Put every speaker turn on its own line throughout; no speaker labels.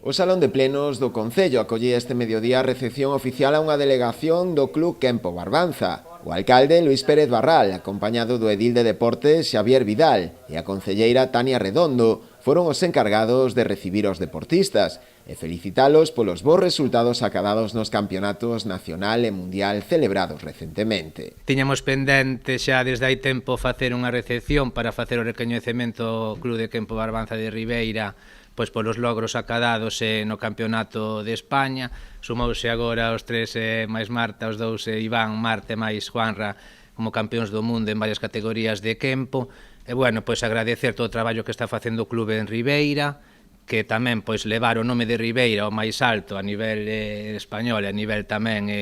O Salón de Plenos do Concello acollía este mediodía a recepción oficial a unha delegación do Club Quempo Barbanza. O alcalde Luis Pérez Barral, acompañado do edil de Deportes Xavier Vidal e a concelleira Tania Redondo, foron os encargados de recibir os deportistas e felicitalos polos bons resultados acadados nos campeonatos nacional e mundial celebrados recentemente.
Tiñamos pendente xa desde hai tempo facer unha recepción para facer o recoñecemento ao Club de Quempo Barbanza de Ribeira pois polos logros acadados no Campeonato de España. Sumouse agora os tres máis Marta, os dous Iván, Marte máis Juanra como campeóns do mundo en varias categorías de Quempo. E bueno, pois agradecer todo o traballo que está facendo o clube en Ribeira, que tamén pois levar o nome de Ribeira ao máis alto a nivel español e a nivel tamén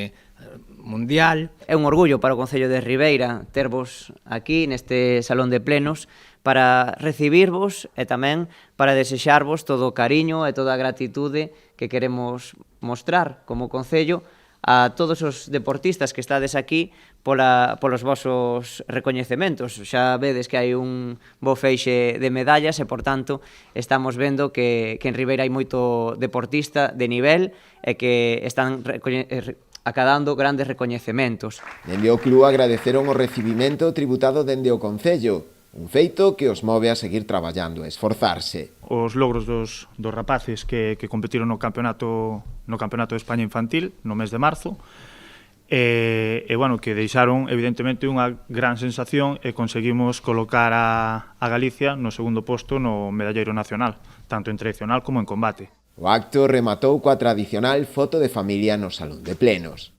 mundial.
É un orgullo para o Concello de Ribeira tervos aquí neste Salón de Plenos para recibirvos e tamén para desexarvos todo o cariño e toda a gratitude que queremos mostrar como Concello a todos os deportistas que estades aquí polos vosos recoñecementos. Xa vedes que hai un bo feixe de medallas e, por tanto, estamos vendo que en Ribeira hai moito deportista de nivel e que están acadando grandes recoñecementos.
Dende o club agradeceron o recibimento tributado dende o Concello, un feito que os move a seguir traballando e esforzarse.
Os logros dos rapaces que competiron no Campeonato de España Infantil no mes de marzo e bueno, que deixaron evidentemente unha gran sensación e conseguimos colocar a Galicia no segundo posto no medalleiro nacional, tanto en tradicional como en combate.
O acto rematou coa tradicional foto de familia no Salón de Plenos.